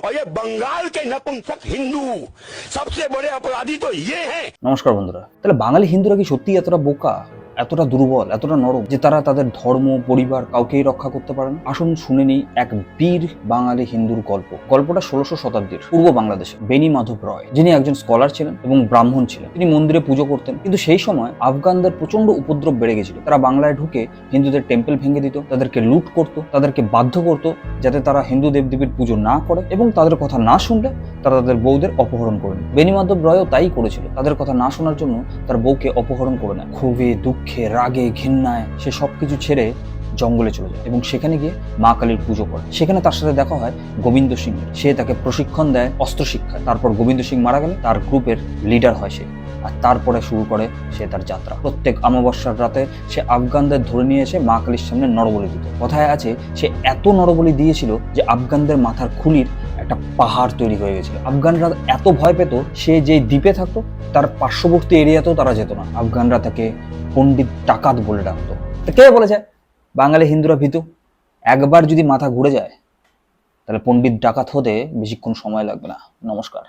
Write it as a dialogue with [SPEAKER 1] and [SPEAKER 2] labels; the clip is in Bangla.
[SPEAKER 1] और ये बंगाल के नपुंसक हिंदू सबसे बड़े अपराधी तो ये हैं।
[SPEAKER 2] নমস্কার বন্ধুরা। তাহলে বাঙালি হিন্দুরা কি সত্যি এতটা বোকা, এতটা দুর্বল, এতটা নরম যে তারা তাদের ধর্ম পরিবার কাউকেই রক্ষা করতে পারে না? আসুন শুনে নিই এক বীর বাঙালি হিন্দুর গল্প। গল্পটা 1600 শতাব্দীর পূর্ব বাংলাদেশে বেনি মাধব রয়, যিনি একজন স্কলার ছিলেন এবং ব্রাহ্মণ ছিলেন। তিনি মন্দিরে পুজো করতেন, কিন্তু সেই সময় আফগানদের প্রচন্ড উপদ্রব বেড়ে গেছিল। তারা বাংলায় ঢুকে হিন্দুদের টেম্পল ভেঙে দিত, তাদেরকে লুট করত, তাদেরকে বাধ্য করত যাতে তারা হিন্দু দেবদেবীর পুজো না করে, এবং তাদের কথা না শুনলে তারা তাদের বউদের অপহরণ করে নেয়। বেনি মাধব রয়ও তাই করেছিল। তাদের কথা না শোনার জন্য তার বউকে অপহরণ করে নেয়। ক্ষোভে, দুঃখে, রাগে, ঘৃণায় সে সবকিছু ছেড়ে জঙ্গলে চলে যায় এবং সেখানে গিয়ে মা কালীর পুজো করে। সেখানে তার সাথে দেখা হয় গোবিন্দ সিংয়ের। সে তাকে প্রশিক্ষণ দেয় অস্ত্র শিক্ষায়। তারপর গোবিন্দ সিং মারা গেলে তার গ্রুপের লিডার হয় সে, আর তারপরে শুরু করে সে তার যাত্রা। প্রত্যেক অমাবস্যার রাতে সে আফগানদের ধরে নিয়ে এসে মা কালীর সামনে নরবলি দিত। কথায় আছে সে এত নরবলি দিয়েছিল যে আফগানদের মাথার খুলির একটা পাহাড় তৈরি হয়ে গেছিল। আফগানরা এত ভয় পেত, সে যে দ্বীপে থাকতো তার পার্শ্ববর্তী এরিয়াতেও তারা যেত না। আফগানরা তাকে পণ্ডিত ডাকাত বলে ডাকতো। কে বলেছে বাঙালি হিন্দুরা ভীতু? একবার যদি মাথা ঘুরে যায় তাহলে পণ্ডিত ডাকাত হতে বেশিক্ষণ সময় লাগবে না। নমস্কার।